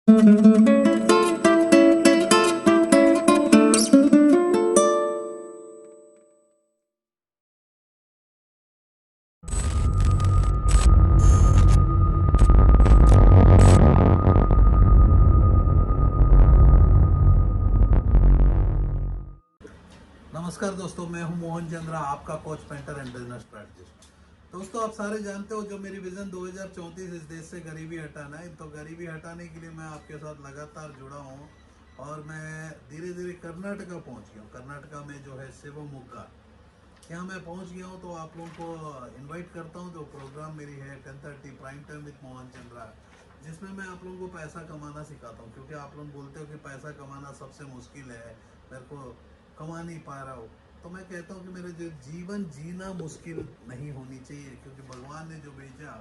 नमस्कार दोस्तों, मैं हूं मोहन चंद्रा, आपका coach, painter and business strategist. दोस्तों, आप सारे जानते हो जो मेरी विजन 2034 इस देश से गरीबी हटाना है। तो गरीबी हटाने के लिए मैं आपके साथ लगातार जुड़ा हूं और मैं धीरे धीरे कर्नाटका पहुंच गया हूं। कर्नाटका में जो है शिवमोग्गा, यहाँ मैं पहुंच गया हूं। तो आप लोगों को इनवाइट करता हूं। जो प्रोग्राम मेरी है 10:30 prime time with Mohan Chandra, जिसमें मैं आप लोगों को पैसा कमाना सिखाता हूं। क्योंकि आप लोग बोलते हो कि पैसा कमाना सबसे मुश्किल है, मेरे को कमा नहीं पा रहा हो। तो मैं कहता हूं कि मेरे जो जीवन जीना मुश्किल नहीं होनी चाहिए, क्योंकि भगवान ने जो भेजा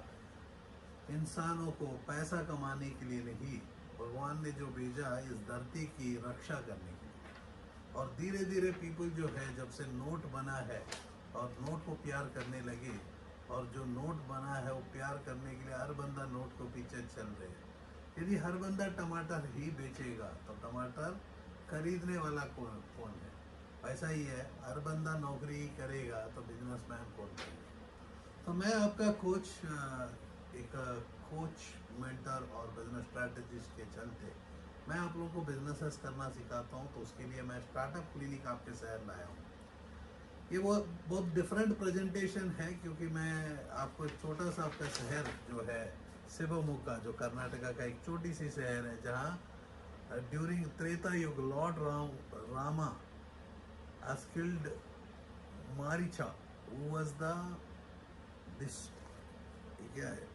इंसानों को पैसा कमाने के लिए नहीं, भगवान ने जो भेजा इस धरती की रक्षा करने के लिए। और धीरे धीरे पीपल जो है, जब से नोट बना है और नोट को प्यार करने लगे, और जो नोट बना है वो प्यार करने के लिए हर बंदा नोट को पीछे चल रहे हैं। यदि हर बंदा टमाटर ही बेचेगा तो टमाटर खरीदने वाला कौन है? ऐसा ही है, हर बंदा नौकरी करेगा तो बिजनेसमैन कौन बनेगा? तो मैं आपका कोच, एक कोच, मेंटर और बिजनेस स्ट्रैटेजिस्ट के चलते मैं आप लोगों को बिजनेसेस करना सिखाता हूं। तो उसके लिए मैं स्टार्टअप क्लिनिक आपके शहर लाया हूं। ये वो बहुत डिफरेंट प्रेजेंटेशन है, क्योंकि मैं आपको एक छोटा सा आपका शहर जो है शिवमोग्गा, जो कर्नाटका का एक छोटी सी शहर है, जहाँ ड्यूरिंग त्रेता युग Lord Rama has killed Maricha, who was the dis क्या है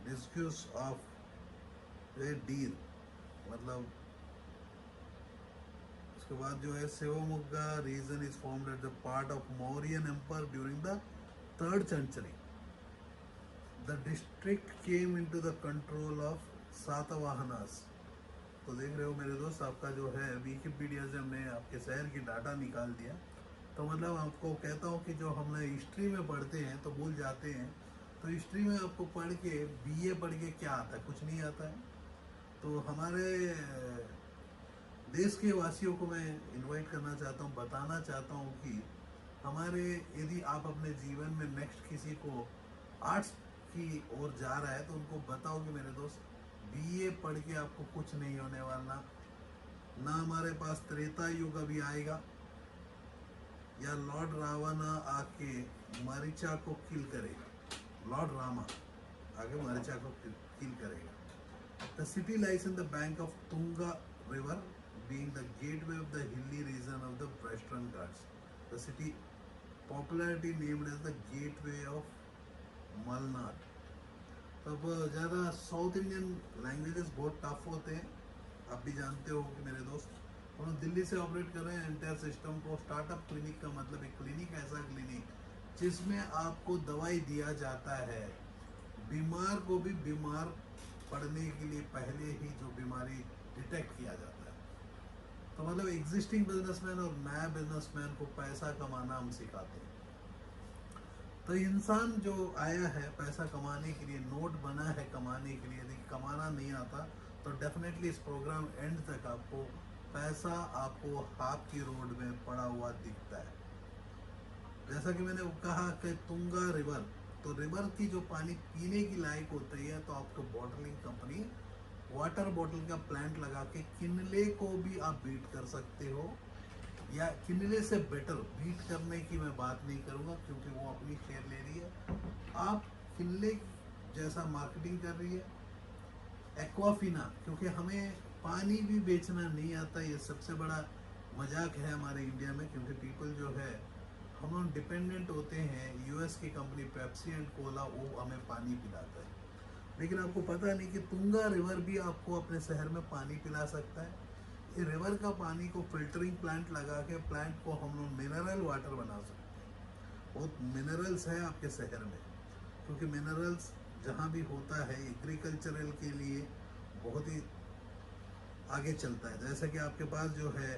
डिस्क्यूस ऑफ ए डील, मतलब उसके बाद जो है Shivamogga region is formed at the part of Mauryan empire during the 3rd century. The district came into the control of Satavahanas. तो देख रहे हो मेरे दोस्त, आपका जो है विकिपीडिया से हमने आपके शहर की डाटा निकाल दिया। तो मतलब आपको कहता हूँ कि जो हमने हिस्ट्री में पढ़ते हैं तो भूल जाते हैं। तो हिस्ट्री में आपको पढ़ के, बीए पढ़ के क्या आता है? कुछ नहीं आता है। तो हमारे देश के वासियों को मैं इनवाइट करना चाहता हूँ, बताना चाहता हूँ कि हमारे, यदि आप अपने जीवन में नेक्स्ट किसी को आर्ट्स की ओर जा रहा है तो उनको बताओ कि मेरे दोस्त, बीए पढ़ के आपको कुछ नहीं होने वाला ना। हमारे पास त्रेता युग अभी आएगा, या लॉर्ड रावणा आके मरीचा को किल करेगा। लॉर्ड रामा आगे मरीचा को किल करेगा। The city lies in the bank of Tunga river, being the gateway of the hilly region of the Western Ghats. The city popularity named as the gateway of Malnar. तब ज़्यादा south Indian languages बहुत tough होते हैं, आप भी जानते हो कि मेरे दोस्त। हम लोग दिल्ली से ऑपरेट कर रहे हैं एंटायर सिस्टम को। स्टार्टअप क्लिनिक का मतलब एक क्लिनिक, ऐसा क्लिनिक जिसमें आपको दवाई दिया जाता है। बीमार को भी बीमार पड़ने के लिए पहले ही जो बीमारी डिटेक्ट किया जाता है। तो मतलब एग्जिस्टिंग बिजनेसमैन और नया बिजनेसमैन को पैसा कमाना हम सिखाते हैं। तो इंसान जो आया है पैसा कमाने के लिए, नोट बना है कमाने के लिए, यदि कमाना नहीं आता तो डेफिनेटली इस प्रोग्राम एंड तक आपको पैसा आपको आपकी रोड में पड़ा हुआ दिखता है। जैसा कि मैंने कहा कि तुंगा रिवर, तो रिवर की जो पानी पीने की लायक होती है, तो आपको बॉटलिंग कंपनी वाटर बॉटल का प्लांट लगा के किनले को भी आप बीट कर सकते हो, या किनले से बेटर। बीट करने की मैं बात नहीं करूँगा क्योंकि वो अपनी शेयर ले रही है। आप किनले जैसा मार्केटिंग कर रही है। एक्वाफिना, क्योंकि हमें पानी भी बेचना नहीं आता, ये सबसे बड़ा मजाक है हमारे इंडिया में। क्योंकि पीपल जो है, हम लोग डिपेंडेंट होते हैं यूएस की कंपनी पेप्सी एंड कोला, वो हमें पानी पिलाता है। लेकिन आपको पता नहीं कि तुंगा रिवर भी आपको अपने शहर में पानी पिला सकता है। ये रिवर का पानी को फिल्टरिंग प्लांट लगा के प्लांट को हम लोग मिनरल वाटर बना सकते हैं। बहुत मिनरल्स है आपके शहर में, क्योंकि मिनरल्स जहाँ भी होता है एग्रीकल्चरल के लिए बहुत ही आगे चलता है। जैसे कि आपके पास जो है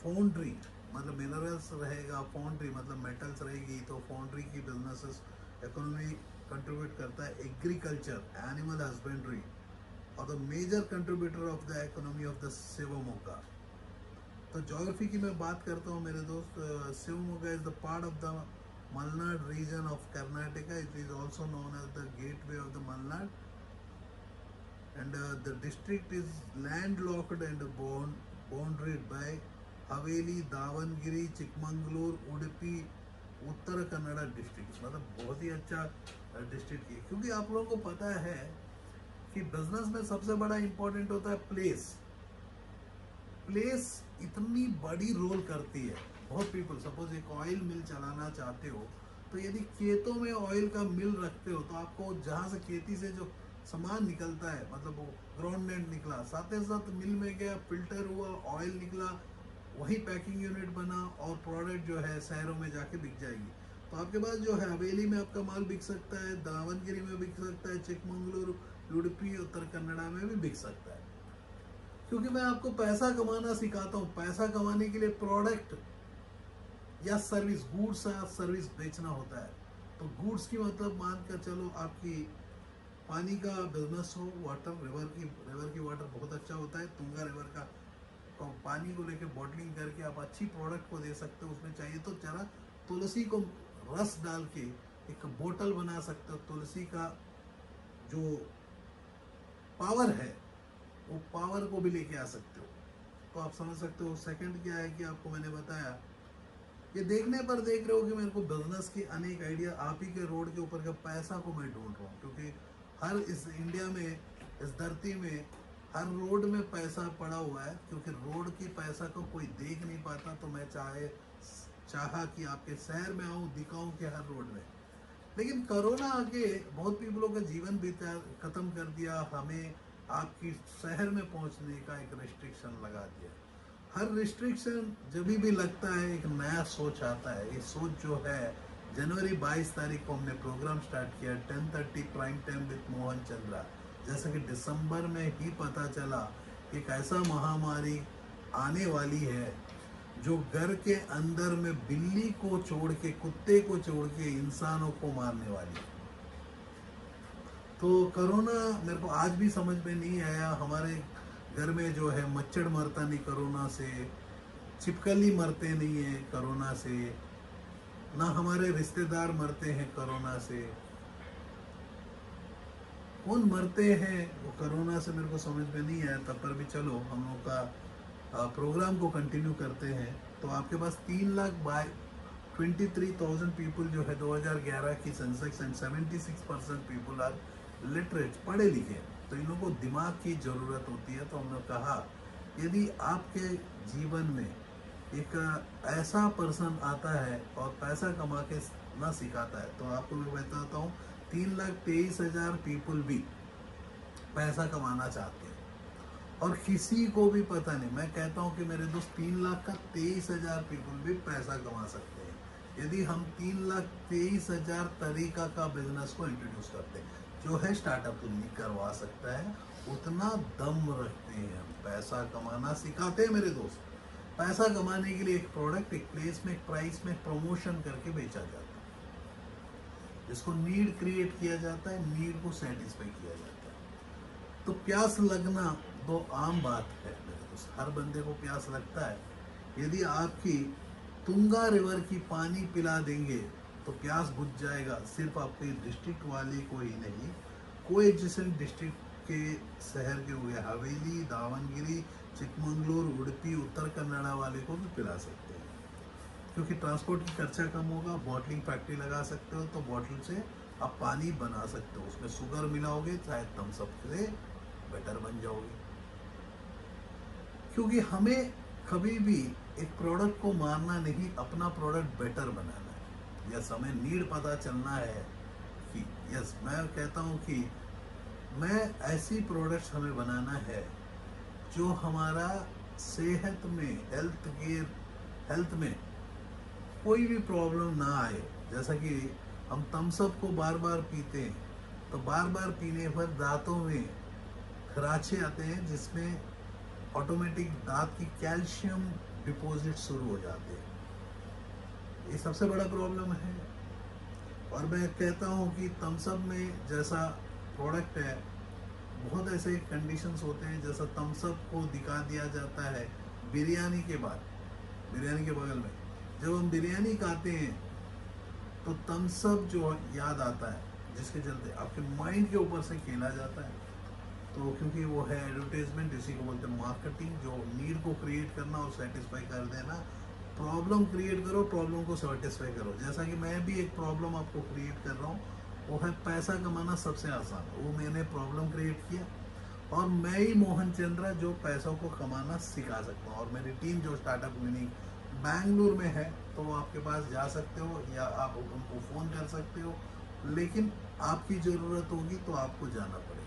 फाउंड्री, मतलब मिनरल्स रहेगा, फाउंड्री मतलब मेटल्स रहेगी, तो फाउंड्री की बिजनेसेस इकोनॉमी कंट्रीब्यूट करता है। एग्रीकल्चर, एनिमल हस्बेंड्री, और the major contributor of the economy of the Shivamogga. तो ज्योग्राफी की मैं बात करता हूँ मेरे दोस्त। Shivamogga is the part of the Malnad region of Karnataka. It is also known as the gateway of the Malnad, and the district is landlocked and bounded by Haveli, Davangere, Chikmagalur, Udupi, Uttar Kannada district. मतलब बहुत ही अच्छा डिस्ट्रिक्ट है, क्योंकि आप लोगों को पता है कि बिजनेस में सबसे बड़ा इंपॉर्टेंट होता है प्लेस। प्लेस इतनी बड़ी रोल करती है। बहुत पीपल, सपोज एक ऑयल मिल चलाना चाहते हो, तो यदि खेतों में ऑयल का मिल रखते हो तो आपको जहाँ से खेती से जो सामान निकलता है, मतलब वो ग्राउंडनेट निकला, साथ ही साथ मिल में गया, फिल्टर हुआ, ऑयल निकला, वही पैकिंग यूनिट बना और प्रोडक्ट जो है शहरों में जाके बिक जाएगी। तो आपके पास जो है हवेली में आपका माल बिक सकता है, दावनगिरी में बिक सकता है, चिकमंगलुरु, उडुपी, उत्तर कन्नड़ा में भी बिक सकता है। क्योंकि मैं आपको पैसा कमाना सिखाता हूँ। पैसा कमाने के लिए प्रोडक्ट या सर्विस, गुड्स या सर्विस बेचना होता है। तो गुड्स की मतलब मान कर चलो आपकी पानी का बिजनेस हो, वाटर, रिवर की वाटर बहुत अच्छा होता है। तुंगा रिवर का पानी को लेके बॉटलिंग करके आप अच्छी प्रोडक्ट को दे सकते हो। उसमें चाहिए तो जरा तुलसी को रस डाल के एक बोतल बना सकते हो। तुलसी का जो पावर है वो पावर को भी लेके आ सकते हो। तो आप समझ सकते हो। सेकंड क्या है कि आपको मैंने बताया, ये देखने पर देख रहे हो कि मेरे को बिजनेस की अनेक आइडिया आप ही के रोड के ऊपर का पैसा को मैं ढूंढ रहा हूँ। क्योंकि हर इस इंडिया में, इस धरती में हर रोड में पैसा पड़ा हुआ है। क्योंकि रोड की पैसा को कोई देख नहीं पाता। तो मैं चाहा कि आपके शहर में आऊँ, दिखाऊं कि हर रोड में। लेकिन कोरोना आके बहुत पीपलों का जीवन बीता, खत्म कर दिया। हमें आपकी शहर में पहुंचने का एक रिस्ट्रिक्शन लगा दिया। हर रिस्ट्रिक्शन जब भी लगता है एक नया सोच आता है। ये सोच जो है, जनवरी 22 तारीख को हमने प्रोग्राम स्टार्ट किया 10:30 prime time with Mohan Chandra. जैसा कि दिसंबर में ही पता चला कि एक ऐसा महामारी आने वाली है जो घर के अंदर में बिल्ली को छोड़ के, कुत्ते को छोड़ के इंसानों को मारने वाली है। तो कोरोना मेरे को आज भी समझ में नहीं आया। हमारे घर में जो है मच्छर मरता नहीं कोरोना से, छिपकली मरते नहीं है कोरोना से, ना हमारे रिश्तेदार मरते हैं कोरोना से। कौन मरते हैं वो कोरोना से मेरे को समझ में नहीं आया तब, पर भी चलो हम लोग का प्रोग्राम को कंटिन्यू करते हैं। तो आपके पास 3,23,000 पीपल जो है 2011 की census and 76% people are literate, पढ़े लिखे। तो इन लोगों को दिमाग की ज़रूरत होती है। तो हमने कहा यदि आपके जीवन में एक ऐसा पर्सन आता है और पैसा कमा के ना सिखाता है, तो आपको मैं बताता हूँ 3,23,000 पीपल भी पैसा कमाना चाहते हैं और किसी को भी पता नहीं। मैं कहता हूँ कि मेरे दोस्त 3,23,000 पीपल भी पैसा कमा सकते हैं यदि हम 3,23,000 तरीका का बिजनेस को इंट्रोड्यूस करते हैं। जो है स्टार्टअप नहीं करवा सकता है, उतना दम रखते हैं हम। पैसा कमाना सिखाते हैं मेरे दोस्त। पैसा कमाने के लिए एक प्रोडक्ट, एक प्लेस में, एक प्राइस में, एक प्रमोशन करके बेचा जाता है। जिसको नीड क्रिएट किया जाता है, नीड को सेटिस्फाई किया जाता है। तो प्यास लगना तो आम बात है मेरे दोस्त, हर बंदे को प्यास लगता है। यदि आपकी तुंगा रिवर की पानी पिला देंगे तो प्यास बुझ जाएगा। सिर्फ आपके डिस्ट्रिक्ट वाले को ही नहीं, कोई जिस डिस्ट्रिक्ट के शहर के हुए, हवेली, दावनगिरी, चिकमंगलुरु, उडुपी, उत्तर कन्नड़ा वाले को भी पिला सकते हैं। क्योंकि ट्रांसपोर्ट की खर्चा कम होगा। बॉटलिंग फैक्ट्री लगा सकते हो तो बॉटल से आप पानी बना सकते हो। उसमें शुगर मिलाओगे, चाहे थम्स अप से बेटर बन जाओगे। क्योंकि हमें कभी भी एक प्रोडक्ट को मारना नहीं, अपना प्रोडक्ट बेटर बनाना है। यस, हमें नीड पता चलना है कि यस, मैं कहता हूँ कि मैं ऐसी प्रोडक्ट्स हमें बनाना है जो हमारा सेहत में, हेल्थ में कोई भी प्रॉब्लम ना आए। जैसा कि हम थम्स अप को बार बार पीते हैं तो बार बार पीने पर दांतों में खराचे आते हैं, जिसमें ऑटोमेटिक दांत की कैल्शियम डिपॉजिट शुरू हो जाते हैं। ये सबसे बड़ा प्रॉब्लम है। और मैं कहता हूँ कि थम्स अप में जैसा प्रोडक्ट है बहुत ऐसे कंडीशंस होते हैं, जैसा थम्सअप को दिखा दिया जाता है बिरयानी के बाद, बिरयानी के बगल में जब हम बिरयानी खाते हैं तो थम्सअप जो याद आता है, जिसके चलते आपके माइंड के ऊपर से खेला जाता है। तो क्योंकि वो है एडवर्टाइजमेंट, इसी को बोलते हैं मार्केटिंग, जो नीड को क्रिएट करना और सेटिस्फाई कर देना। प्रॉब्लम क्रिएट करो, प्रॉब्लम को सेटिस्फाई करो। जैसा कि मैं भी एक प्रॉब्लम आपको क्रिएट कर रहा हूँ, वो है पैसा कमाना सबसे आसान। वो मैंने प्रॉब्लम क्रिएट किया और मैं ही मोहन चंद्रा जो पैसों को कमाना सिखा सकता हूँ। और मेरी टीम जो स्टार्टअप विनिंग बैंगलोर में है, तो वो आपके पास जा सकते हो या आप उनको फ़ोन कर सकते हो, लेकिन आपकी ज़रूरत होगी तो आपको जाना पड़ेगा।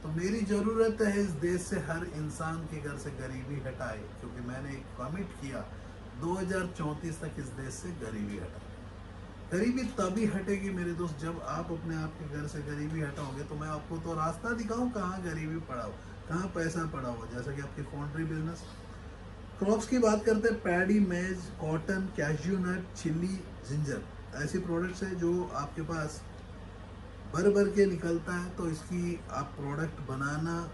तो मेरी ज़रूरत है इस देश से हर इंसान के घर से गरीबी हटाए, क्योंकि मैंने एक कमिट किया 2034 तक इस देश से गरीबी हटाए। गरीबी तभी हटेगी मेरे दोस्त जब आप अपने आप के घर से गरीबी हटाओगे। तो मैं आपको तो रास्ता दिखाऊं कहाँ गरीबी पड़ा हो, कहाँ पैसा पड़ा हो। जैसा कि आपकी पोल्ट्री बिजनेस, क्रॉप्स की बात करते हैं, paddy, maize, cotton, cashew nut, chilli, ginger, ऐसे प्रोडक्ट्स हैं जो आपके पास भर भर के निकलता है। तो इसकी आप प्रोडक्ट बनाना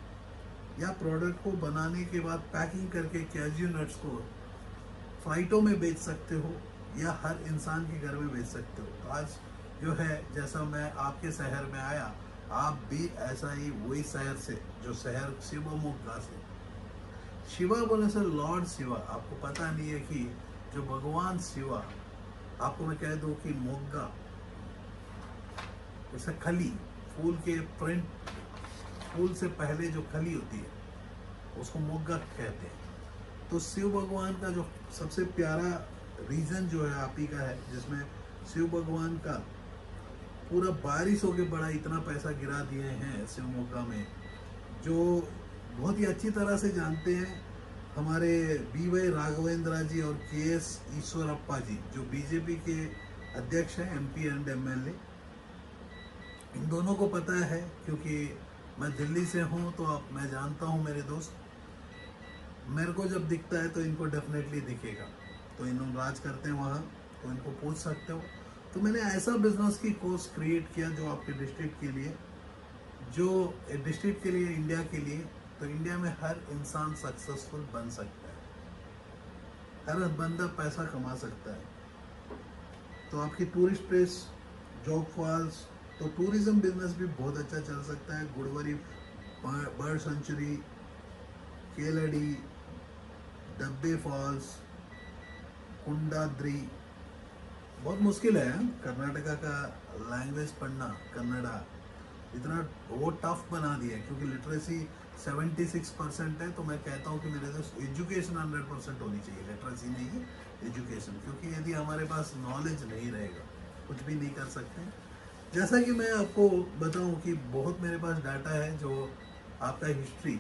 या प्रोडक्ट को बनाने के बाद पैकिंग करके कैश्यू नट्स को फ्लाइटों में बेच सकते हो या हर इंसान के घर में बेच सकते हो। तो आज जो है, जैसा मैं आपके शहर में आया, आप भी ऐसा ही वही शहर से, जो शहर शिवमोग्गा से, शिवा बोलने से लॉर्ड शिवा, आपको पता नहीं है कि जो भगवान शिवा, आपको मैं कह दूं कि मोग्गा जैसे खली, फूल के प्रिंट, फूल से पहले जो खली होती है उसको मोग्गा कहते हैं। तो शिव भगवान का जो सबसे प्यारा रीजन जो है आप ही का है, जिसमें शिव भगवान का पूरा बारिश होके बड़ा इतना पैसा गिरा दिए हैं शिवमोग्गा में, जो बहुत ही अच्छी तरह से जानते हैं हमारे BY राघवेंद्र जी और KS ईश्वरप्पा जी, जो बीजेपी के अध्यक्ष हैं, MP एंड MLA। इन दोनों को पता है, क्योंकि मैं दिल्ली से हूँ तो अब मैं जानता हूँ मेरे दोस्त, मेरे को जब दिखता है तो इनको डेफिनेटली दिखेगा। तो इन्होंने राज करते हैं वहाँ, तो इनको पूछ सकते हो। तो मैंने ऐसा बिजनेस की कोर्स क्रिएट किया जो आपके डिस्ट्रिक्ट के लिए, जो डिस्ट्रिक्ट के लिए, इंडिया के लिए। तो इंडिया में हर इंसान सक्सेसफुल बन सकता है, हर बंदा पैसा कमा सकता है। तो आपकी टूरिस्ट प्लेस, जॉग फॉल्स, तो टूरिज्म बिजनेस भी बहुत अच्छा चल सकता है। गुड़वरी बर्ड सेंचुरी, केलड़ी, डब्बे फॉल्स, कुंडाद्री। बहुत मुश्किल है कर्नाटका का लैंग्वेज पढ़ना, कन्नड़ा इतना वो टफ बना दिया है, क्योंकि लिटरेसी 76% है। तो मैं कहता हूँ कि मेरे दोस्त एजुकेशन 100% होनी चाहिए, लिटरेसी नहीं है, एजुकेशन। क्योंकि यदि हमारे पास नॉलेज नहीं रहेगा, कुछ भी नहीं कर सकते। जैसा कि मैं आपको बताऊं कि बहुत मेरे पास डाटा है, जो आपका हिस्ट्री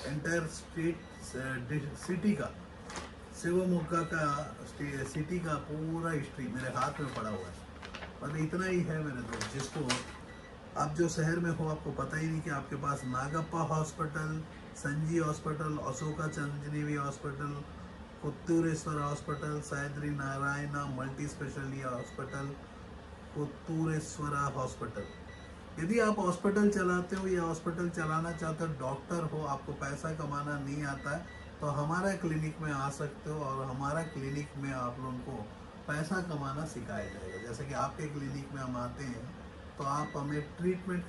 एंटायर स्टेट सिटी का, शिवमोग्गा का सिटी का पूरा हिस्ट्री मेरे हाथ में पड़ा हुआ है। और इतना ही है मेरे दोस्त, जिसको आप जो शहर में हो आपको पता ही नहीं कि आपके पास Nagappa hospital, Sanji hospital, Ashoka Chandrajeevi hospital, Puttureshwar hospital, Sahyadri Narayana multi speciality hospital, Puttureshwara hospital. यदि आप हॉस्पिटल चलाते हो या हॉस्पिटल चलाना चाहते हो, डॉक्टर हो, आपको पैसा कमाना नहीं आता है, तो हमारा क्लिनिक में आ सकते हो और हमारा क्लिनिक में आप लोगों को पैसा कमाना सिखाया जाएगा। जैसे कि आपके क्लिनिक में हम आते हैं तो आप हमें ट्रीटमेंट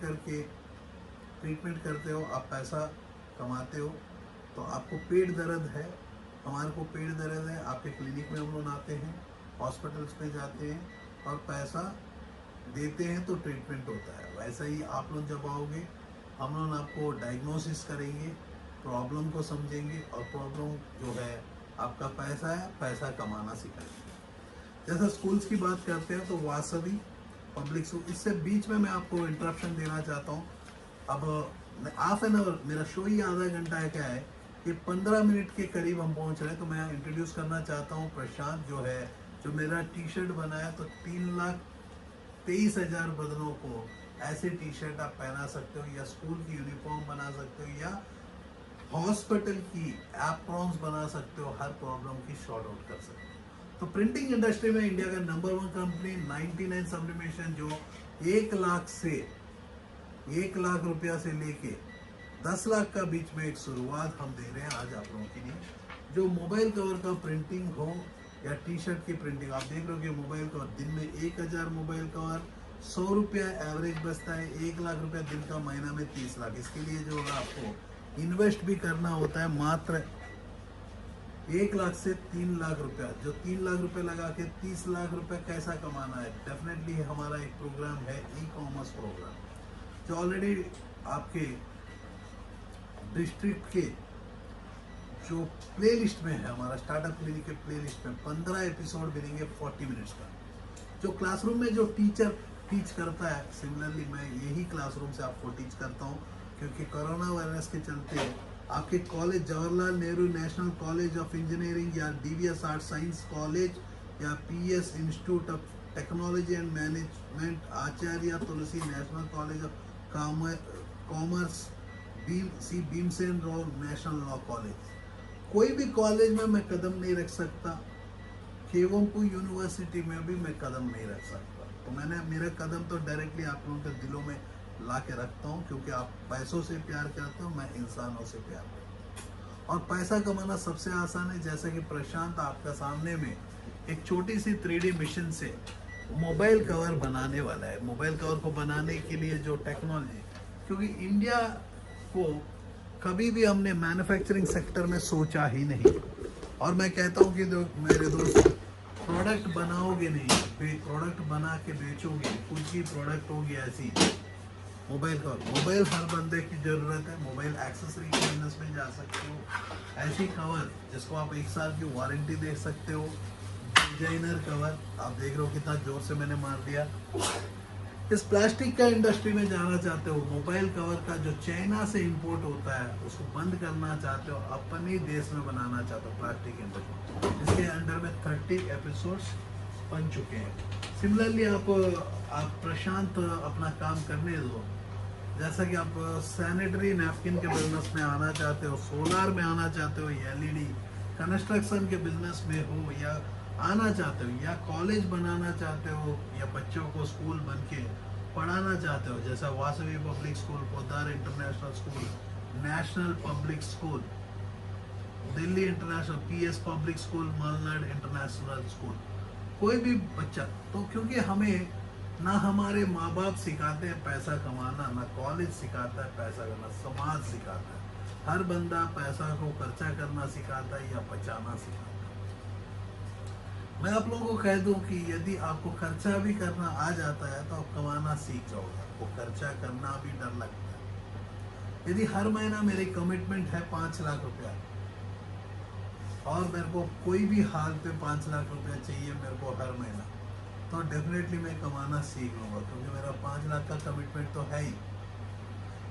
करते हो, आप पैसा कमाते हो। तो आपको पेट दर्द है, हमारे को पेट दर्द है, आपके क्लिनिक में हम लोग आते हैं, हॉस्पिटल्स पे जाते हैं और पैसा देते हैं तो ट्रीटमेंट होता है। वैसा ही आप लोग जब आओगे, हम लोग आपको डायग्नोसिस करेंगे, प्रॉब्लम को समझेंगे और प्रॉब्लम जो है आपका पैसा है, पैसा कमाना सिखाएंगे। जैसा स्कूल्स की बात करते हैं तो वासवी पब्लिक स्कूल, इससे बीच में मैं आपको इंटरप्शन देना चाहता हूँ। अब हाफ एन आवर, मेरा शो ही आधा घंटा है, क्या है कि 15 मिनट के करीब हम पहुँच रहे हैं। तो मैं इंट्रोड्यूस करना चाहता हूँ प्रशांत, जो है, जो मेरा T-शर्ट बनाया। तो 3,23,000 बदनों को ऐसे T-शर्ट आप पहना सकते हो, या स्कूल की यूनिफॉर्म बना सकते हो, या हॉस्पिटल की एप्रॉन्स बना सकते हो, हर प्रॉब्लम की शॉर्ट आउट कर सकते हो। तो प्रिंटिंग इंडस्ट्री में इंडिया का नंबर 1 कंपनी 99 सब्लिमेशन, जो 1 लाख से 1 लाख रुपया से लेके 10 लाख का बीच में एक शुरुआत हम दे रहे हैं आज आप लोगों के लिए। जो मोबाइल कवर का प्रिंटिंग हो या टी शर्ट की प्रिंटिंग, आप देख लो कि मोबाइल कवर दिन में 1000 मोबाइल कवर 100 रुपया एवरेज बचता है, 1 लाख रुपया दिन का, महीना में 30 लाख। इसके लिए जो होगा आपको इन्वेस्ट भी करना होता है मात्र 1 लाख से 3 लाख रुपया। जो 3 लाख रुपए लगा के 30 लाख रुपए कैसा कमाना है, डेफिनेटली हमारा एक प्रोग्राम है, ई-कॉमर्स प्रोग्राम, जो ऑलरेडी आपके डिस्ट्रिक्ट के जो प्लेलिस्ट में है, हमारा स्टार्टअप क्लिनिक के प्लेलिस्ट में 15 एपिसोड मिलेंगे 40 मिनट्स का। जो क्लासरूम में जो टीचर टीच करता है, सिमिलरली मैं यही क्लासरूम से आपको टीच करता हूँ, क्योंकि कोरोना वायरस के चलते आपके college Jawaharlal Nehru national college of engineering या डीवीएस आर्ट साइंस कॉलेज या PS institute of technology and management, Acharya Tulsi national college of commerce, Bhimsen road national law college, कोई भी कॉलेज में मैं कदम नहीं रख सकता, केवोंपू यूनिवर्सिटी में भी मैं कदम नहीं रख सकता। तो मैंने मेरा कदम तो डायरेक्टली आप लोगों के दिलों में ला के रखता हूँ, क्योंकि आप पैसों से प्यार करते हो, मैं इंसानों से प्यार करता हूँ। और पैसा कमाना सबसे आसान है, जैसे कि प्रशांत आपका सामने में एक छोटी सी 3D मशीन से मोबाइल कवर बनाने वाला है। मोबाइल कवर को बनाने के लिए जो टेक्नोलॉजी, क्योंकि इंडिया को कभी भी हमने मैन्युफैक्चरिंग सेक्टर में सोचा ही नहीं। और मैं कहता हूँ कि मेरे दोस्त, प्रोडक्ट बनाओगे नहीं, प्रोडक्ट बना के बेचोगे, कुछ भी प्रोडक्ट होगी ऐसी। मोबाइल कवर, मोबाइल हर बंदे की ज़रूरत है, मोबाइल एक्सेसरी के बिजनेस में जा सकते हो। ऐसी कवर जिसको आप 1 साल की वारंटी दे सकते हो, डिजाइनर कवर, आप देख रहे हो कितना जोर से मैंने मार दिया। इस प्लास्टिक का इंडस्ट्री में जाना चाहते हो, मोबाइल कवर का जो चाइना से इंपोर्ट होता है उसको बंद करना चाहते हो, अपने देश में बनाना चाहते हो प्लास्टिक इंडस्ट्री, इसके अंडर में 30 एपिसोड्स बन चुके हैं। सिमिलरली आप प्रशांत अपना काम करने दो, जैसा कि आप सैनिटरी नैपकिन के बिजनेस में आना चाहते हो, सोलार में आना चाहते हो, एलईडी कंस्ट्रक्शन के बिजनेस में हो, या आना चाहते हो, या कॉलेज बनाना चाहते हो, या बच्चों को स्कूल बन के पढ़ाना चाहते हो, जैसा Vasavi public school, Podar international school, national public school, Delhi international, PS public school, Malnad international school, कोई भी बच्चा, तो क्योंकि हमें ना हमारे माँ बाप सिखाते हैं पैसा कमाना, ना कॉलेज सिखाता है पैसा करना, समाज सिखाता है। हर बंदा पैसा को खर्चा करना सिखाता है या बचाना सिखाता है। मैं आप लोगों को कह दूं कि यदि आपको खर्चा भी करना आ जाता है तो आप कमाना सीख जाओगे। आपको खर्चा करना भी डर लगता है। यदि हर महीना मेरी कमिटमेंट है 5 लाख रुपया, और मेरे को कोई भी हाल पे 5 लाख रुपया चाहिए मेरे को हर महीना, तो डेफिनेटली मैं कमाना सीख लूँगा, क्योंकि मेरा 5 लाख का कमिटमेंट तो है ही।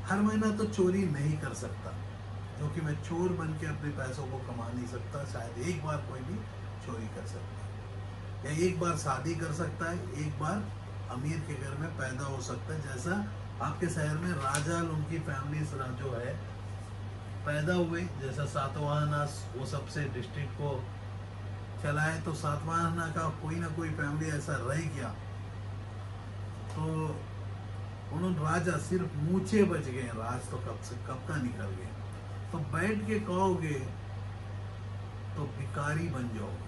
हर महीना तो चोरी नहीं कर सकता, क्योंकि मैं चोर बन के अपने पैसों को कमा नहीं सकता। शायद एक बार कोई भी चोरी कर सकता है, या एक बार शादी कर सकता है, एक बार अमीर के घर में पैदा हो सकता है। जैसा आपके शहर में राजा उनकी फैमिली जो है पैदा हुए, जैसा सातवाहना वो सबसे डिस्ट्रिक्ट को चलाए, तो सातवाहना का कोई ना कोई फैमिली ऐसा रह गया, तो उन्होंने राजा सिर्फ मूछे बच गए, राज तो कब का निकल गए। तो बैठ के कहोगे तो भिखारी बन जाओगे।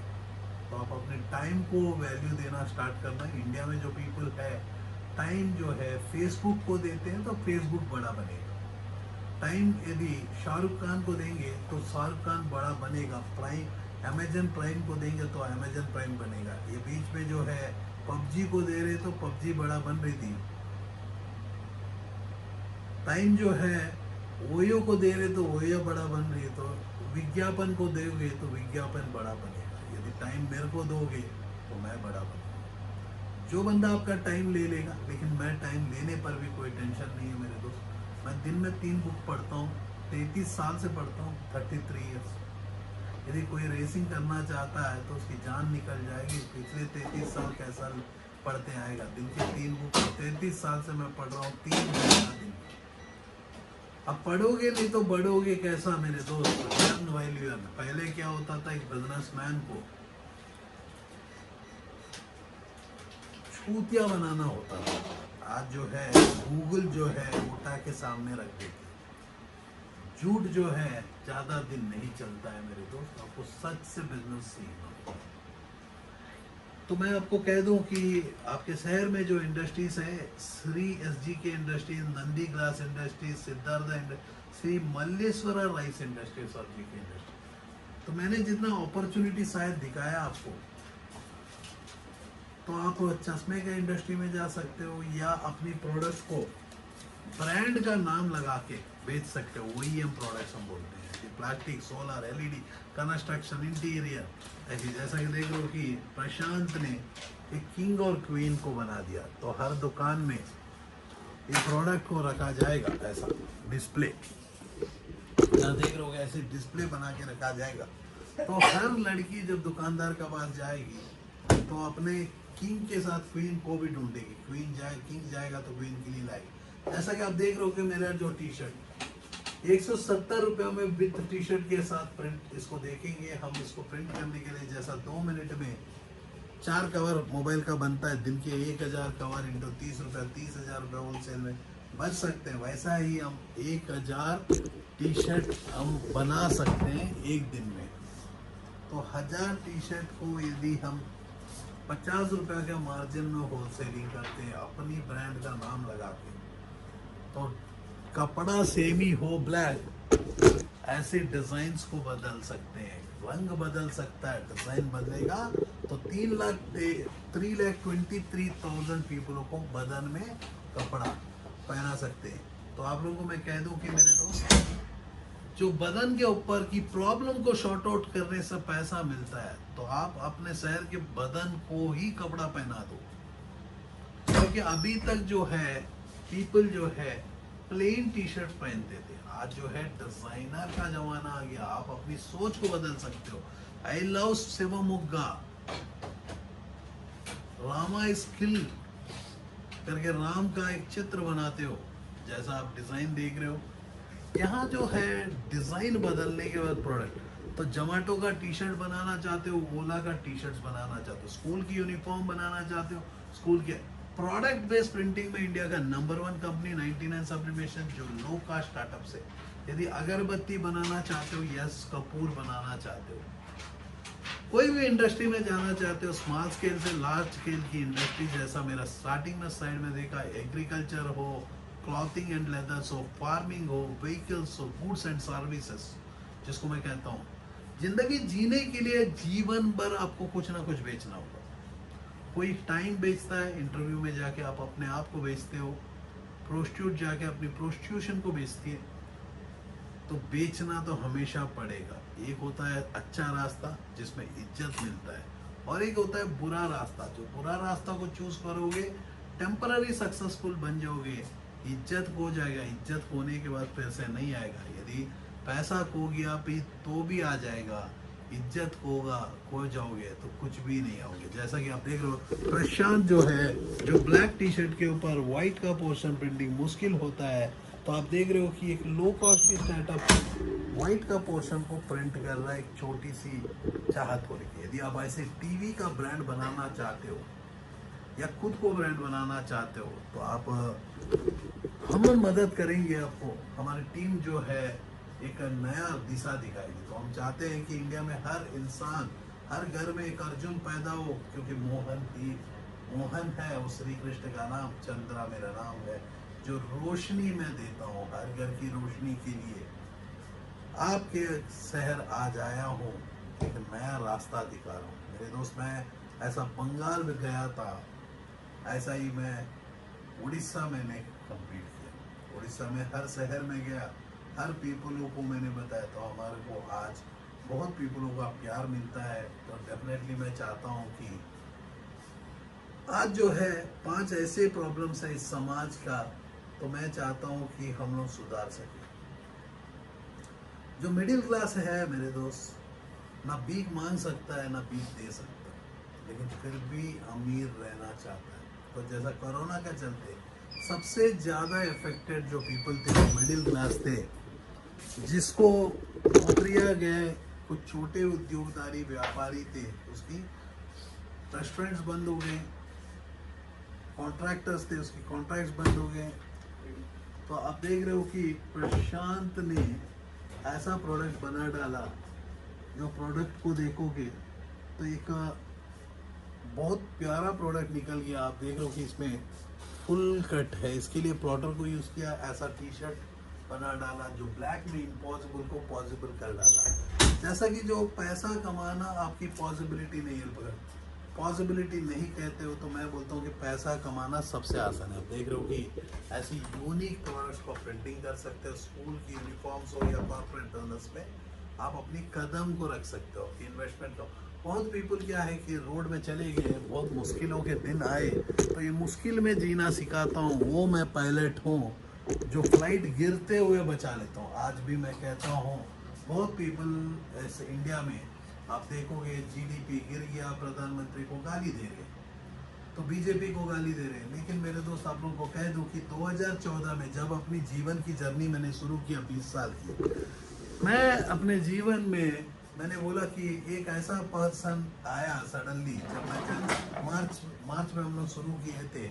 तो आप अपने टाइम को वैल्यू देना स्टार्ट करना। इंडिया में जो पीपल है, टाइम जो है फेसबुक को देते हैं तो फेसबुक बड़ा बनेगा। टाइम यदि शाहरुख खान को देंगे तो शाहरुख खान बड़ा बनेगा। अमेजन प्राइम को देंगे तो अमेजन प्राइम बनेगा। ये बीच में जो है पबजी को दे रहे तो पबजी बड़ा बन रही थी। टाइम जो है ओयो को दे रहे तो ओयो बड़ा बन रही है। तो विज्ञापन को दोगे तो विज्ञापन बड़ा बनेगा। यदि टाइम मेरे को दोगे तो मैं बड़ा बनूंगा। जो बंदा आपका टाइम ले लेगा, लेकिन मैं टाइम लेने पर भी कोई टेंशन नहीं है मेरे दोस्त। मैं दिन में 3 बुक पढ़ता हूँ, 33 साल से पढ़ता हूँ, 33 ईयर्स। यदि कोई रेसिंग करना चाहता है तो उसकी जान निकल जाएगी। पिछले 33 साल कैसा पढ़ते आएगा। दिन की 3 बुक 33 साल से मैं पढ़ रहा हूँ, 3 घंटा दिन। अब पढ़ोगे नहीं तो बढ़ोगे कैसा मेरे दोस्त। पहले क्या होता था, एक बिजनेसमैन को छूतिया बनाना होता था। आज जो है गूगल जो है उठा के सामने रख देती है। झूठ जो है ज़्यादा दिन नहीं चलता है मेरे दोस्त, आपको सच से बिजनेस सीखना होगा। तो मैं आपको कह दूं कि आपके शहर में जो इंडस्ट्रीज है, Shri SG K industries, Nandi glass industries, Siddharth Shri Malleshwara rice industries और जी के इंडस्ट्री, तो मैंने जितना अपॉर्चुनिटी शायद दिखाया आपको, तो आप चश्मे के इंडस्ट्री में जा सकते हो या अपनी प्रोडक्ट को ब्रांड का नाम लगा के बेच सकते हो। OEM प्रोडक्ट्स हम बोलते हैं कि plastic, solar, LED, construction, interior, ऐसी जैसा कि देख रहे हो कि प्रशांत ने एक किंग और क्वीन को बना दिया, तो हर दुकान में ये प्रोडक्ट को रखा जाएगा, ऐसा डिस्प्ले जहाँ देख रहे हो ऐसे डिस्प्ले बना के रखा जाएगा। तो हर लड़की जब दुकानदार के पास जाएगी तो अपने किंग के साथ क्वीन को भी ढूंढेगी, क्वीन जाए किंग जाएगा तो क्वीन के लिए लाएगी। जैसा कि आप देख रहे हो कि मेरा जो टी शर्ट 170 रुपये में विद टी शर्ट के साथ प्रिंट, इसको देखेंगे हम, इसको प्रिंट करने के लिए जैसा 2 मिनट में 4 कवर मोबाइल का बनता है, दिन के 1000 कवर इंटू 30 रुपये, 30,000 रुपये होलसेल में बच सकते हैं। वैसा ही हम 1000 टी शर्ट हम बना सकते हैं एक दिन में। तो 1000 टी शर्ट को यदि हम 50 रुपये के मार्जिन में होलसेलिंग करते हैं अपनी ब्रांड का नाम लगा के, तो कपड़ा सेम ही हो ब्लैक, ऐसे डिजाइन्स को बदल सकते हैं, रंग बदल सकता है, डिजाइन बदलेगा तो 3,23,000 पीपलों को बदन में कपड़ा पहना सकते हैं। तो आप लोगों को मैं कह दूं कि मेरे दोस्त, जो बदन के ऊपर की प्रॉब्लम को शॉर्ट आउट करने से पैसा मिलता है, तो आप अपने शहर के बदन को ही कपड़ा पहना दो। क्योंकि अभी तक जो है पीपल जो है प्लेन टी शर्ट पहनते थे, आज जो है डिजाइनर का जमाना आ गया, आप अपनी सोच को बदल सकते हो। I love Shivamogga, Rama skill करके राम का एक चित्र बनाते हो, जैसा आप डिजाइन देख रहे हो। यहाँ जो है डिजाइन बदलने के बाद प्रोडक्ट, तो जोमेटो का टी शर्ट बनाना चाहते हो, ओला का टी शर्ट बनाना चाहते हो, स्कूल की यूनिफॉर्म बनाना चाहते हो, स्कूल के प्रोडक्ट बेस्ड प्रिंटिंग में इंडिया का नंबर 1 कंपनी 99 सब्लिमेशन, जो लो कास्ट स्टार्टअप से। यदि अगरबत्ती बनाना चाहते हो, यस कपूर बनाना चाहते हो, कोई भी इंडस्ट्री में जाना चाहते हो, स्मॉल स्केल से लार्ज स्केल की इंडस्ट्री, जैसा मेरा स्टार्टिंग में साइड में देखा, एग्रीकल्चर हो, क्लॉथिंग एंड लेदर्स हो, फार्मिंग हो, व्हीकल्स हो, गुड्स एंड सर्विसेज, जिसको मैं कहता हूँ जिंदगी जीने के लिए जीवन भर आपको कुछ ना कुछ बेचना होगा। कोई टाइम बेचता है, इंटरव्यू में जाके आप अपने आप को बेचते हो, प्रोस्टिट्यूट जाके अपनी प्रोस्टिट्यूशन को बेचती है, तो बेचना तो हमेशा पड़ेगा। एक होता है अच्छा रास्ता जिसमें इज्जत मिलता है, और एक होता है बुरा रास्ता। जो बुरा रास्ता को चूज करोगे टेम्पररी सक्सेसफुल बन जाओगे, इज्जत खो जाएगा, इज्जत खोने के बाद फिर से नहीं आएगा। यदि पैसा खो गया भी तो भी आ जाएगा, इज्जत खो जाओगे तो कुछ भी नहीं आओगे। जैसा कि आप देख रहे हो प्रशांत जो है, जो ब्लैक टी शर्ट के ऊपर व्हाइट का पोर्शन प्रिंटिंग मुश्किल होता है, तो आप देख रहे हो कि एक लो कॉस्ट की स्टार्टअप व्हाइट का पोर्शन को प्रिंट कर रहा है, एक छोटी सी चाहत को लेके। यदि आप ऐसे टीवी का ब्रांड बनाना चाहते हो या खुद को ब्रांड बनाना चाहते हो, तो आप हम मदद करेंगे आपको। हमारी टीम जो है एक नया दिशा दिखाएगी। तो हम चाहते हैं कि इंडिया में हर इंसान, हर घर में एक अर्जुन पैदा हो, क्योंकि मोहन है वो श्री कृष्ण का नाम, चंद्रा मेरा नाम है, जो रोशनी मैं देता हूँ हर घर की रोशनी के लिए। आपके शहर आज आया हूँ, एक नया रास्ता दिखा रहा हूँ मेरे दोस्त। मैं ऐसा बंगाल में गया था, ऐसा ही मैं उड़ीसा मैंने कंप्लीट किया। उड़ीसा में हर शहर में गया, हर पीपलों को मैंने बताया, तो हमारे को आज बहुत पीपलों का प्यार मिलता है। तो डेफिनेटली मैं चाहता हूँ कि आज जो है 5 ऐसे प्रॉब्लम्स है इस समाज का, तो मैं चाहता हूँ कि हम लोग सुधार सकें। जो मिडिल क्लास है मेरे दोस्त, ना भीख मांग सकता है ना भीख दे सकता है, लेकिन फिर भी अमीर रहना चाहता है। तो जैसा कोरोना का चलते सबसे ज़्यादा इफेक्टेड जो पीपल थे वो मिडिल क्लास थे, जिसको नौकरियाँ गए, कुछ छोटे उद्योगदारी व्यापारी थे, उसकी रेस्टोरेंट्स बंद हो गए, कॉन्ट्रैक्टर्स थे, उसके कॉन्ट्रैक्ट्स बंद हो गए। तो आप देख रहे हो कि प्रशांत ने ऐसा प्रोडक्ट बना डाला, जो प्रोडक्ट को देखोगे तो एक बहुत प्यारा प्रोडक्ट निकल गया। आप देख रहे हो कि इसमें फुल कट है, इसके लिए प्लॉटर को यूज़ किया, ऐसा टी शर्ट बना डाला जो ब्लैक में इम्पॉसिबल को पॉसिबल कर डाला। जैसा कि जो पैसा कमाना आपकी पॉसिबिलिटी नहीं है, पॉसिबिलिटी नहीं कहते हो, तो मैं बोलता हूँ कि पैसा कमाना सबसे आसान है। आप देख रहे हो कि ऐसी यूनिक प्रोडक्ट्स को प्रिंटिंग कर सकते हो, स्कूल की यूनिफॉर्म्स हो या कॉर्पोरेट बिजनेस में आप अपनी कदम को रख सकते हो, इन्वेस्टमेंट को। बहुत पीपल क्या है कि रोड में चले गए, बहुत मुश्किलों के दिन आए, तो ये मुश्किल में जीना सिखाता हूँ। वो मैं पायलट हूँ जो फ्लाइट गिरते हुए बचा लेता हूँ। आज भी मैं कहता हूँ, बहुत पीपल ऐसे इंडिया में आप देखोगे जीडीपी गिर गया, प्रधानमंत्री को गाली दे रहे, तो बीजेपी को गाली दे रहे हैं। लेकिन मेरे दोस्त आप लोगों को कह दूं कि 2014 में जब अपनी जीवन की जर्नी मैंने शुरू किया 20 साल की, मैं अपने जीवन में मैंने बोला कि एक ऐसा पर्सन आया सडनली, जब मैं मार्च में हम लोग शुरू किए थे,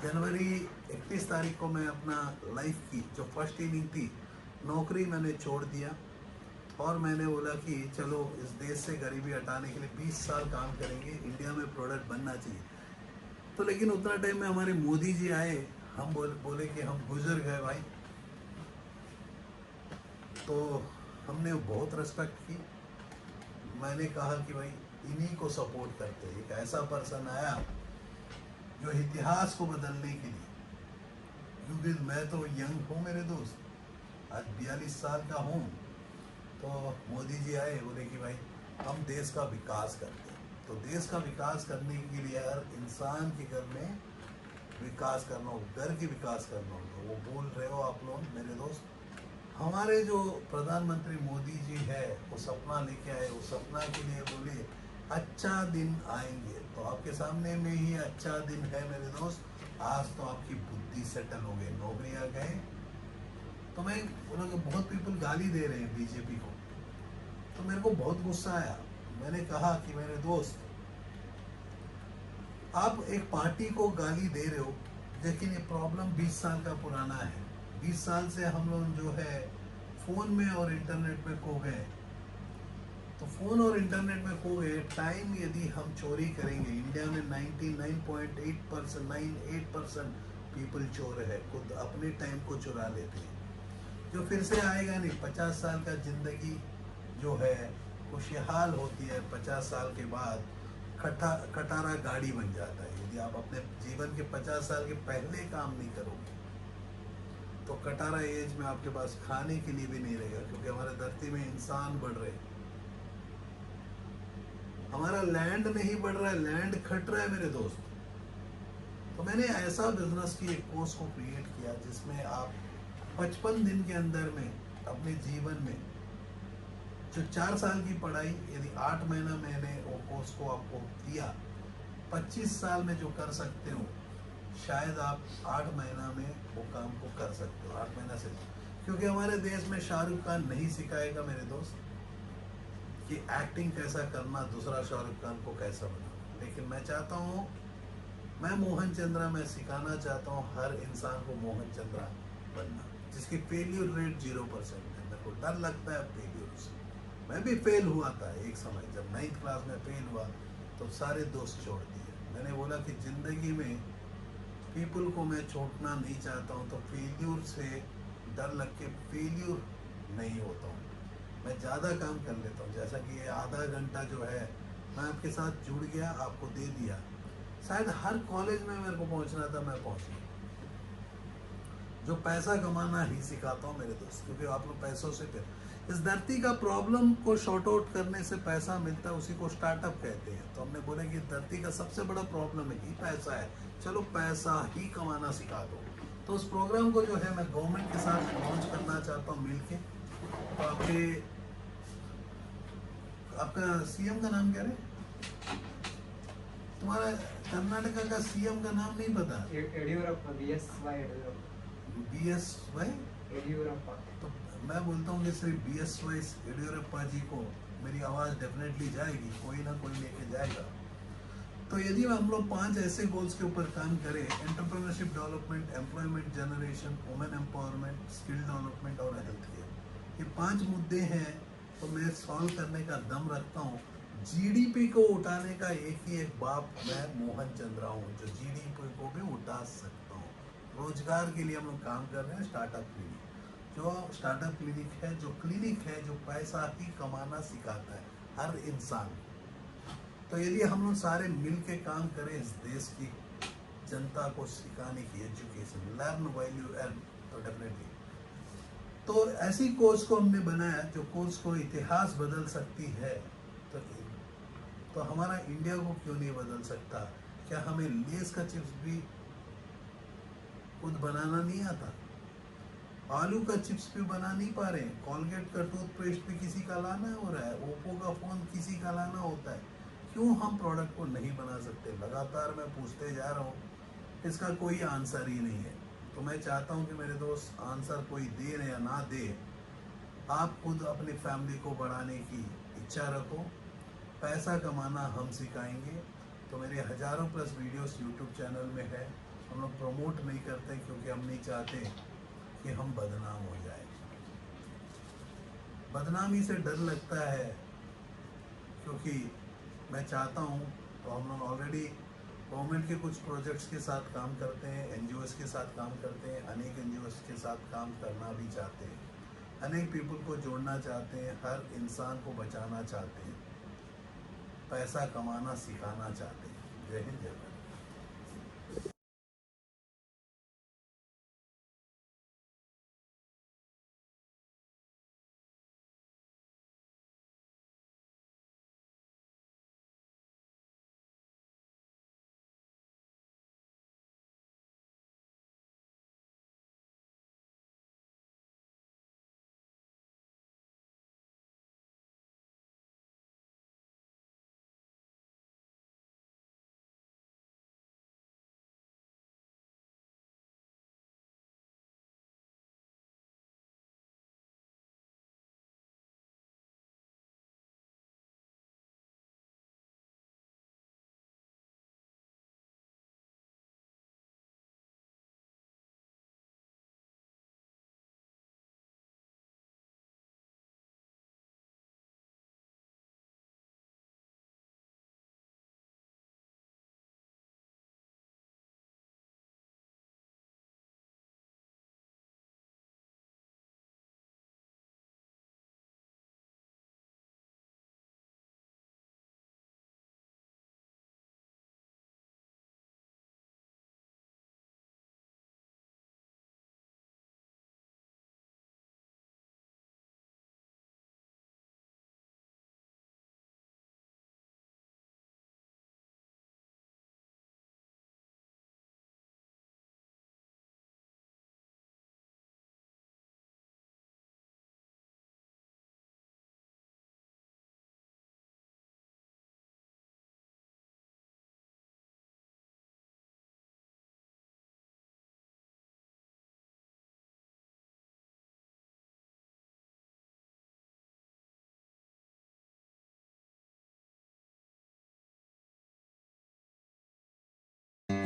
जनवरी 31 तारीख को मैं अपना लाइफ की जो फर्स्ट इनिंग थी, नौकरी मैंने छोड़ दिया और मैंने बोला कि चलो इस देश से गरीबी हटाने के लिए 20 साल काम करेंगे, इंडिया में प्रोडक्ट बनना चाहिए। तो लेकिन उतना टाइम में हमारे मोदी जी आए, हम बोले कि हम गुजर गए भाई। तो हमने बहुत रेस्पेक्ट की। मैंने कहा कि भाई इन्हीं को सपोर्ट करते हैं। एक ऐसा पर्सन आया जो इतिहास को बदलने के लिए, क्योंकि मैं तो यंग हूँ मेरे दोस्त, आज 42 साल का हूँ। तो मोदी जी आए, बोले कि भाई हम देश का विकास करते हैं। तो देश का विकास करने के लिए हर इंसान के घर में विकास करना होगा, घर की विकास करना होगा। वो बोल रहे हो आप लोग मेरे दोस्त, हमारे जो प्रधानमंत्री मोदी जी है वो सपना लेके आए, वो सपना के लिए बोले अच्छा दिन आएंगे। तो आपके सामने में ही अच्छा दिन है मेरे दोस्त। आज तो आपकी बुद्धि सेटल हो गई, नौकरी आ गए। तो मैं बोला कि बहुत पीपल गाली दे रहे हैं बीजेपी को, तो मेरे को बहुत गुस्सा आया। मैंने कहा कि मेरे दोस्त, आप एक पार्टी को गाली दे रहे हो, लेकिन ये प्रॉब्लम 20 साल का पुराना है। 20 साल से हम लोग जो है फ़ोन में और इंटरनेट में खो गए। तो फ़ोन और इंटरनेट में खो गए। टाइम यदि हम चोरी करेंगे, इंडिया में 98% पीपल चोर है, खुद अपने टाइम को चुरा लेते हैं, जो फिर से आएगा नहीं। 50 साल का ज़िंदगी जो है खुशहाल होती है, 50 साल के बाद खटारा गाड़ी बन जाता है। यदि आप अपने जीवन के 50 साल के पहले काम नहीं करोगे तो कटारा एज में आपके पास खाने के लिए भी नहीं रहेगा, क्योंकि हमारे धरती में इंसान बढ़ रहे हैं, हमारा लैंड नहीं बढ़ रहा है, लैंड खट रहा है मेरे दोस्त। तो मैंने ऐसा बिजनेस की एक कोर्स को क्रिएट किया जिसमें आप 55 दिन के अंदर में अपने जीवन में जो 4 साल की पढ़ाई, यदि 8 महीना मैंने वो कोर्स को आपको दिया, 25 साल में जो कर सकते हो शायद आप 8 महीना में वो काम को कर सकते हो। 8 महीना से, क्योंकि हमारे देश में शाहरुख खान नहीं सिखाएगा मेरे दोस्त कि एक्टिंग कैसा करना, दूसरा शाहरुख खान को कैसा बनाना। लेकिन मैं चाहता हूँ, मैं मोहन चंद्रा मैं सिखाना चाहता हूँ हर इंसान को मोहन चंद्रा बनना, जिसकी फेल्यूर रेट 0% है। मेरे को डर लगता है फेल्यूर से। मैं भी फेल हुआ था एक समय, जब 9th क्लास में फेल हुआ तो सारे दोस्त छोड़ दिए। मैंने बोला कि ज़िंदगी में पीपल को मैं छोड़ना नहीं चाहता हूँ, तो फेल्यूर से डर लग के फेल्यूर नहीं होता हूँ, मैं ज़्यादा काम कर लेता हूँ। जैसा कि ये आधा घंटा जो है मैं आपके साथ जुड़ गया, आपको दे दिया। शायद हर कॉलेज में मेरे को पहुँचना था, मैं पहुँच गया। जो पैसा कमाना ही सिखाता हूँ मेरे दोस्त, क्योंकि आप लोग पैसों से फिर इस धरती का प्रॉब्लम को शॉर्ट आउट करने से पैसा मिलता है, उसी को स्टार्टअप कहते हैं। तो हमने बोला कि धरती का सबसे बड़ा प्रॉब्लम है कि पैसा है, चलो पैसा ही कमाना सिखा दो। तो उस प्रोग्राम को जो है मैं गवर्नमेंट के साथ लॉन्च करना चाहता हूँ मिलके। तो आपका सीएम का नाम क्या है? तुम्हारा कर्नाटका का सीएम का नाम नहीं पता? येडियुरप्पा, BSY येडियुरप्पा। तो मैं बोलता हूँ कि सिर्फ BSY येडियुरप्पा जी को मेरी आवाज़ डेफिनेटली जाएगी, कोई ना कोई लेके जाएगा। तो यदि हम लोग 5 ऐसे गोल्स के ऊपर काम करें, entrepreneurship development, employment generation, women empowerment, skill development और हेल्थ केयर, ये 5 मुद्दे हैं तो मैं सॉल्व करने का दम रखता हूँ। जीडीपी को उठाने का एक ही एक बाप मैं मोहन चंद्रा हूँ, जो जीडीपी को भी उठा सकता हूँ। रोजगार के लिए हम लोग काम कर रहे हैं। स्टार्टअप क्लिनिक, जो स्टार्टअप क्लिनिक है, जो पैसा ही कमाना सिखाता है हर इंसान। तो यदि हम लोग सारे मिल के काम करें इस देश की जनता को सिखाने की, education, learn while you earn, तो डेफिनेटली तो ऐसी कोर्स को हमने बनाया जो कोर्स को इतिहास बदल सकती है। तो हमारा इंडिया को क्यों नहीं बदल सकता? क्या हमें लेस का चिप्स भी खुद बनाना नहीं आता? आलू का चिप्स भी बना नहीं पा रहे हैं। कॉलगेट का टूथपेस्ट भी किसी का लाना हो रहा है, ओप्पो का फोन किसी का लाना होता है। क्यों हम प्रोडक्ट को नहीं बना सकते? लगातार मैं पूछते जा रहा हूँ, इसका कोई आंसर ही नहीं है। तो मैं चाहता हूँ कि मेरे दोस्त आंसर कोई दे या ना दे, आप खुद अपनी फैमिली को बढ़ाने की इच्छा रखो। पैसा कमाना हम सिखाएंगे। तो मेरे हजारों प्लस वीडियोस यूट्यूब चैनल में है। हम लोग प्रमोट नहीं करते क्योंकि हम नहीं चाहते कि हम बदनाम हो जाए। बदनामी से डर लगता है, क्योंकि मैं चाहता हूँ, तो हम लोग ऑलरेडी गवर्नमेंट के कुछ प्रोजेक्ट्स के साथ काम करते हैं, एनजीओस के साथ काम करते हैं, अनेक एनजीओस के साथ काम करना भी चाहते हैं, अनेक पीपल को जोड़ना चाहते हैं, हर इंसान को बचाना चाहते हैं, पैसा कमाना सिखाना चाहते हैं। जय हिंद, जय Bharat.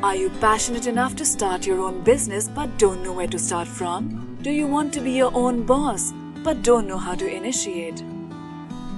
Are you passionate enough to start your own business but don't know where to start from? Do you want to be your own boss but don't know how to initiate?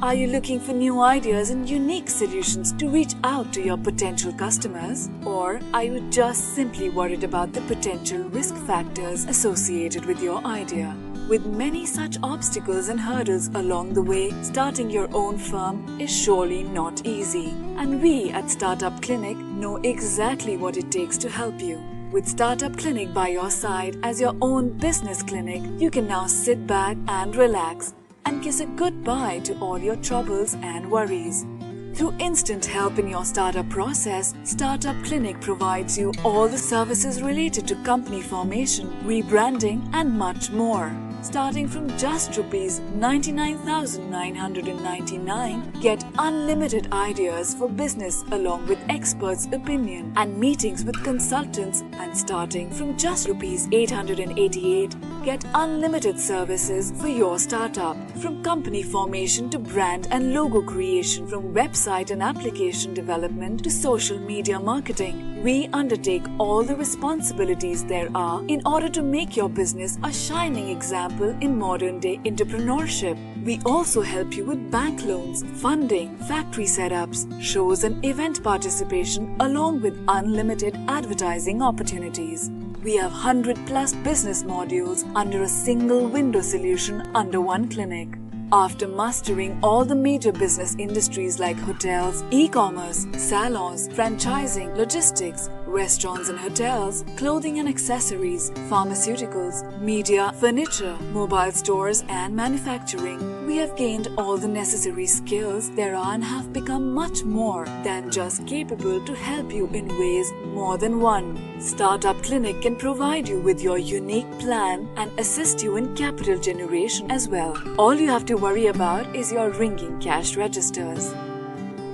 Are you looking for new ideas and unique solutions to reach out to your potential customers? Or are you just simply worried about the potential risk factors associated with your idea? With many such obstacles and hurdles along the way, starting your own firm is surely not easy. And we at Startup Clinic know exactly what it takes to help you. With Startup Clinic by your side as your own business clinic, you can now sit back and relax and kiss a goodbye to all your troubles and worries. Through instant help in your startup process, Startup Clinic provides you all the services related to company formation, rebranding and much more. Starting from just rupees 99,999, get unlimited ideas for business along with experts' opinion and meetings with consultants, and starting from just rupees 888, get unlimited services for your startup. From company formation to brand and logo creation, from website and application development to social media marketing, we undertake all the responsibilities there are in order to make your business a shining example in modern-day entrepreneurship. We also help you with bank loans, funding, factory setups, shows and event participation, along with unlimited advertising opportunities. We have 100+ business modules under a single window solution under one clinic. After mastering all the major business industries like hotels, e-commerce, salons, franchising, logistics, restaurants and hotels, clothing and accessories, pharmaceuticals, media, furniture, mobile stores and manufacturing, we have gained all the necessary skills there are and have become much more than just capable to help you in ways more than one. Startup Clinic can provide you with your unique plan and assist you in capital generation as well. All you have to worry about is your ringing cash registers.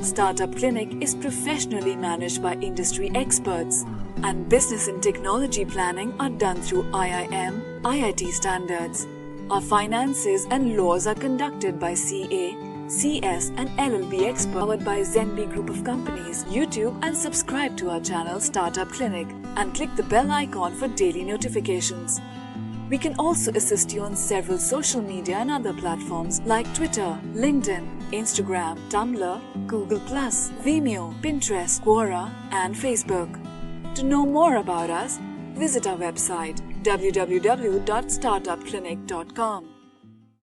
Startup Clinic is professionally managed by industry experts, and business and technology planning are done through IIM, IIT standards. Our finances and laws are conducted by CA, CS and LLB experts, powered by Zenby Group of Companies. YouTube and subscribe to our channel Startup Clinic and click the bell icon for daily notifications. We can also assist you on several social media and other platforms like Twitter, LinkedIn, Instagram, Tumblr, Google+, Vimeo, Pinterest, Quora and Facebook. To know more about us, visit our website www.startupclinic.com.